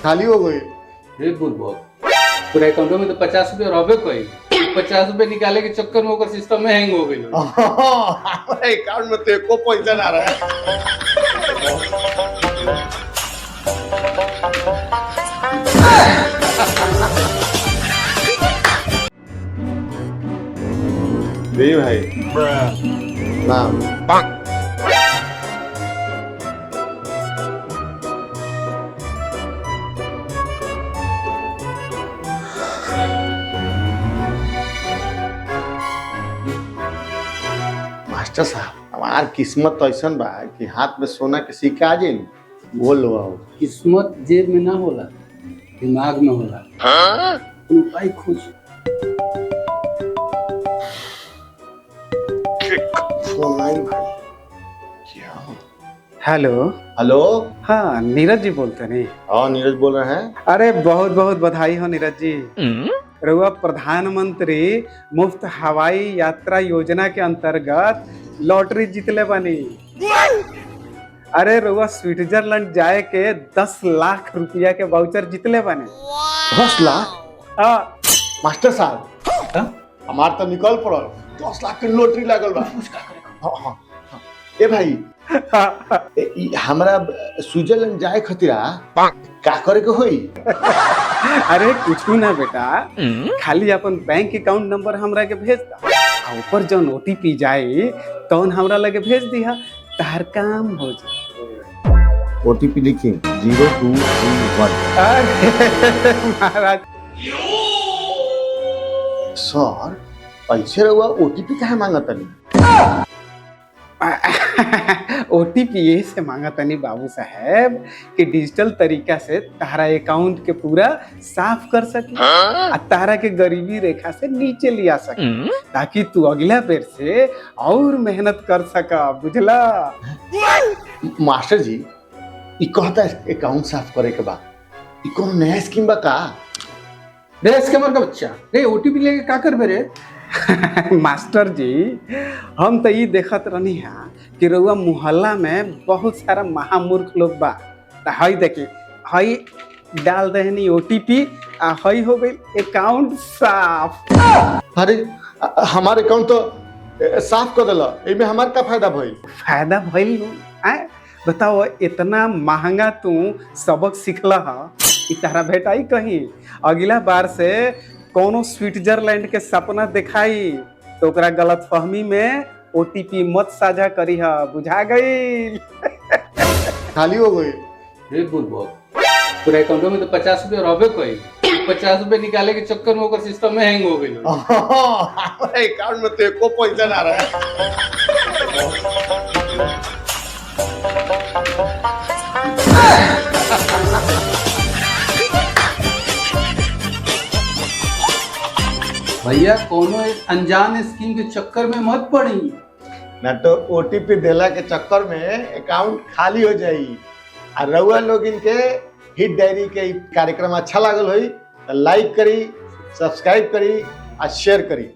खाली हो गई। हे बुढ़बो, पूरा अकाउंट में तो 50 रुपये रहबे कई। 50 रुपये निकाले के चक्कर में ओकर सिस्टम में हैंग हो गई। हमारे अकाउंट में तो एको पैसा ना रहा। दे भाई नाम मास्टर साहब, हमार किस्मत तो ऐसा बा कि हाथ में सोना के सिक्का आ जाए वो लो आओ। किस्मत जेब में ना होला, दिमाग में होला। उपाय खोज। भाई क्या? हेलो हेलो, हाँ नीरज जी बोलते नहीं? हाँ नीरज बोल रहे हैं। अरे बहुत बहुत बधाई हो नीरज जी। रउआ प्रधानमंत्री मुफ्त हवाई यात्रा योजना के अंतर्गत लॉटरी जीतले बानी। अरे रउआ स्विट्जरलैंड जाए के 10 लाख रुपया के वाउचर जीतले बानी। 10 लाख? हाँ मास्टर साहब, हमार तो निकल पड़ल 10 लाख के लॉटरी लागल बा। हाँ हाँ हाँ। ए भाई, हमरा स्विट्जरलैंड जाए खतिरा का करे के होई? अरे कुछ ना बेटा, खाली अपन बैंक अकाउंट नंबर हमरा के भेज दा, ऊपर जौन ओटीपी जाए तौन हमरा लगे भेज दिया, तार काम हो जाए। ओटीपी लिखी 0221। महाराज सर, पैसे रहुआ ओटीपी काहे मांगतनी? ओटीपी से मांगा तनी बाबू साहब कि डिजिटल तरीका से तारा अकाउंट के पूरा साफ कर सके, तारा के गरीबी रेखा से नीचे लिया सके, ताकि तू अगला बेर से और मेहनत कर सका, बुझला? मास्टर जी, ई कहता है अकाउंट साफ करे के बाद ई कोनो नया स्कीम बा का? रे स्कैमर का बच्चा, रे ओटीपी लेके का करबे रे? मास्टर जी, हम तो ये देखत रहनी है कि रउआ मोहल्ला में बहुत सारा महामूर्ख लोग बा। तो हई देखी, हई डाल देनी ओटीपी आ हई हो गई अकाउंट साफ। अरे हमारे अकाउंट तो साफ कर देला, एमे हमार का फायदा भइल? फायदा भइल नु? आए बताओ, इतना महंगा तू सबक सीखला है, ई तारा भेटाई कहीं? अगला बार से कोनो स्विट्जरलैंड के सपना दिखाई तो ओकरा गलत फहमी में ओटीपी मत साझा करी है, बुझा गई? खाली हो गई। हे बुढ़बो, पूरा अकाउंट में तो 50 रुपये रहबे कई। 50 रुपये निकाले के चक्कर में ओकर सिस्टम में हैंग हो गई। हमारे अकाउंट में तो एको पैसा ना रहा। भैया कोनो एक अनजान स्कीम के चक्कर में मत पड़ी, ना तो ओटीपी देला के चक्कर में अकाउंट खाली हो जाई। और रउआ लोग इनके हिट डायरी के कार्यक्रम अच्छा लागल होई तो लाइक करी, सब्सक्राइब करी और शेयर करी।